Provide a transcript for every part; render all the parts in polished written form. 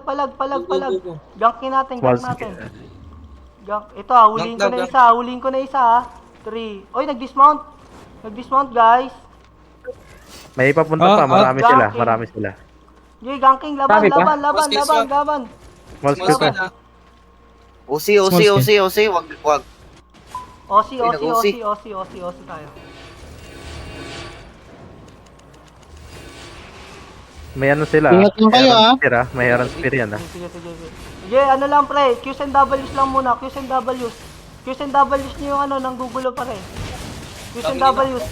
Palag. Gankin natin, Small gank natin. scale. Gank. Ito huling ko na isa, 3. Oy, nag-dismount guys. May papunta pa, marami sila. Yay, ganking, laban. Small scale pa. OC, wag. OC tayo. May ano sila. Ingat lang kayo, May Iron Spear yan, Sige. Sige, ano lang pre, Q's and W's lang muna, Q's and W's nyo yung ano, nang gugulo pa rin. Q's and W's.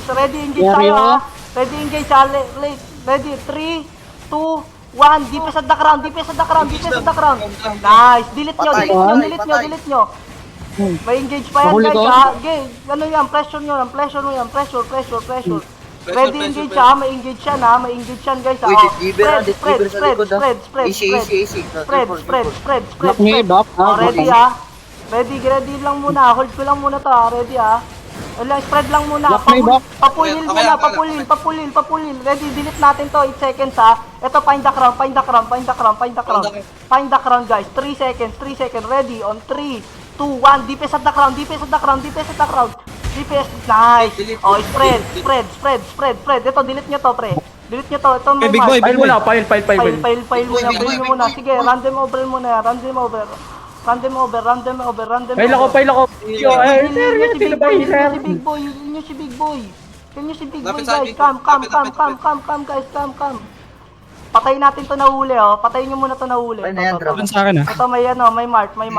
Ready, engage tayo ha. Ready, engage ha. Ready, 3, 2, 1. DPS at the crown. Nice. Delete nyo. May engage pa yan Mahuli guys ko. ha. Okay, ano yan, pressure nyo yan. Pressure. Ready, engage ha. May engage yan guys ha. Spread. Block me, block. Ready ha. Ready lang muna. Hold ko lang muna to ha. Ready ha. Wala, spread lang muna. Block me, block. Papulil muna. Ready, delete natin to. 8 seconds ha. Ito, find the crown guys. 3 seconds. Ready, on 3, 2, 1. DPS at the crown. DPS, nice. Oh, spread. Ito, delete nyo to, pre. Ito may Big boy, File mo na, file. File muna. Sige, random over muna. Random over. File ako. Yo, Yun yung si Big Boy guys. Come guys. Patayin natin to na huli oh. Patayin nyo muna to na huli. Doon sa akin Ito may ano, may mark guys.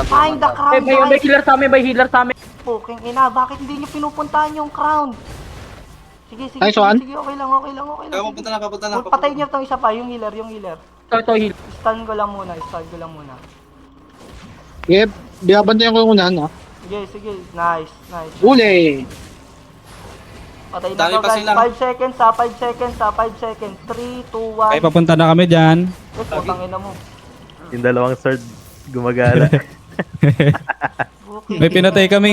Find the crown May guys. healer sa amin. Puking ina, bakit hindi nyo pinupuntahan yung crown? Sige, Nice one. okay lang. Papunta na. Patayin nyo tong isa pa, yung healer. Ito, healer. Stun ko lang muna. Yep, binabantayan ko yung unahan, ha. Sige. Nice. Uli! Patay na Dami to pa guys. sila. 5 seconds. 3, 2, 1. Ay, papunta na kami dyan. Putang ina mo. Yung dalawang sword gumagala. Okay. May pinatay kami